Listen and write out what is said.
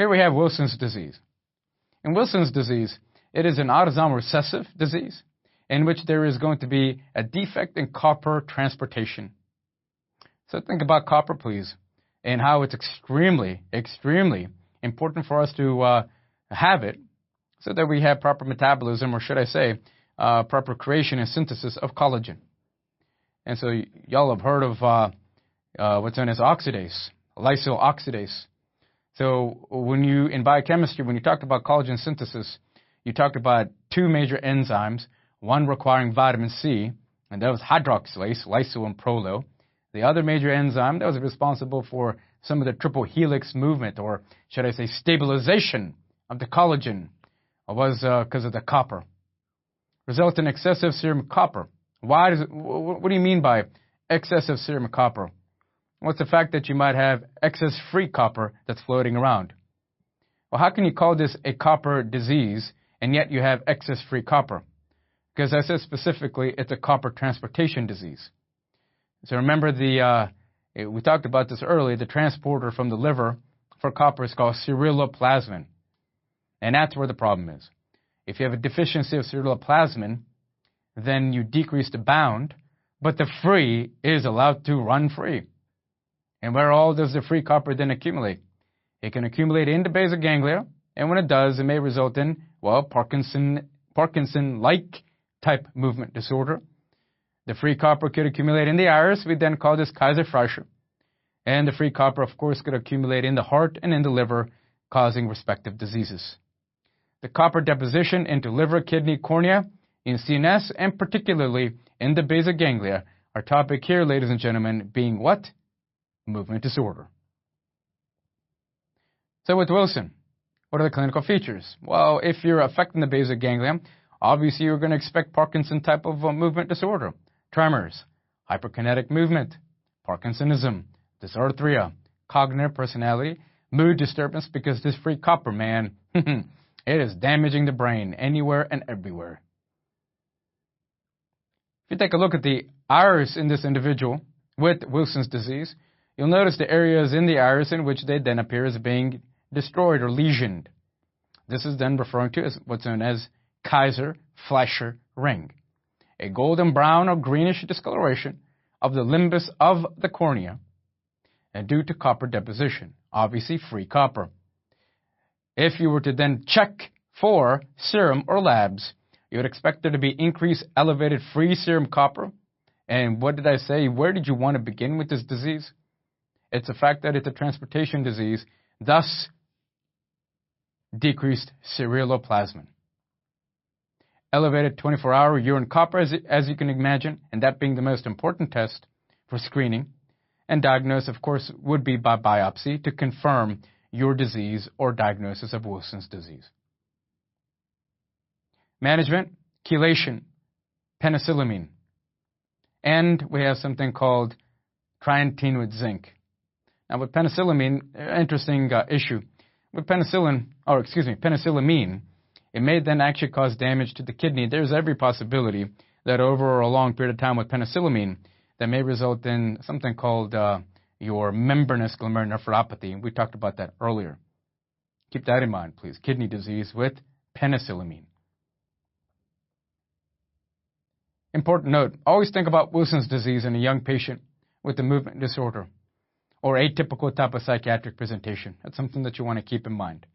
Here we have Wilson's disease. In Wilson's disease, it is an autosomal recessive disease in which there is going to be a defect in copper transportation. So think about copper, please, and how it's extremely, extremely important for us to have it so that we have proper metabolism, or should I say, proper creation and synthesis of collagen. And so y'all have heard of what's known as oxidase, lysyl oxidase. So in biochemistry, when you talk about collagen synthesis, you talked about two major enzymes, one requiring vitamin C, and that was hydroxylase, lysyl and prolo. The other major enzyme that was responsible for some of the triple helix movement, or should I say stabilization of the collagen, was because of the copper. Results in excessive serum copper. What do you mean by excessive serum copper? What's the fact that you might have excess free copper that's floating around? Well, how can you call this a copper disease and yet you have excess free copper? Because I said specifically it's a copper transportation disease. So remember we talked about this earlier, the transporter from the liver for copper is called ceruloplasmin. And that's where the problem is. If you have a deficiency of ceruloplasmin, then you decrease the bound, but the free is allowed to run free. And where all does the free copper then accumulate? It can accumulate in the basal ganglia, and when it does, it may result in, well, Parkinson-like type movement disorder. The free copper could accumulate in the iris. We then call this Kaiser-Fleischer. And the free copper, of course, could accumulate in the heart and in the liver, causing respective diseases. The copper deposition into liver, kidney, cornea, in CNS, and particularly in the basal ganglia, our topic here, ladies and gentlemen, being what? Movement disorder. So with Wilson, what are the clinical features? Well, if you're affecting the basal ganglia, obviously you're going to expect Parkinson type of movement disorder. Tremors, hyperkinetic movement, Parkinsonism, dysarthria, cognitive personality, mood disturbance, because this free copper, man, it is damaging the brain anywhere and everywhere. If you take a look at the iris in this individual with Wilson's disease, you'll notice the areas in the iris in which they then appear as being destroyed or lesioned. This is then referring to as what's known as Kaiser-Fleischer ring, a golden brown or greenish discoloration of the limbus of the cornea, and due to copper deposition, obviously free copper. If you were to then check for serum or labs, you would expect there to be increased elevated free serum copper. And what did I say? Where did you want to begin with this disease? It's the fact that it's a transportation disease, thus decreased ceruloplasmin. Elevated 24-hour urine copper, as you can imagine, and that being the most important test for screening. And diagnosis, of course, would be by biopsy to confirm your disease or diagnosis of Wilson's disease. Management, chelation, penicillamine. And we have something called trientine with zinc. Now with penicillamine, interesting issue. With penicillamine, it may then actually cause damage to the kidney. There's every possibility that over a long period of time with penicillamine, that may result in something called your membranous glomerulonephropathy. We talked about that earlier. Keep that in mind, please. Kidney disease with penicillamine. Important note, always think about Wilson's disease in a young patient with a movement disorder or atypical type of psychiatric presentation. That's something that you want to keep in mind.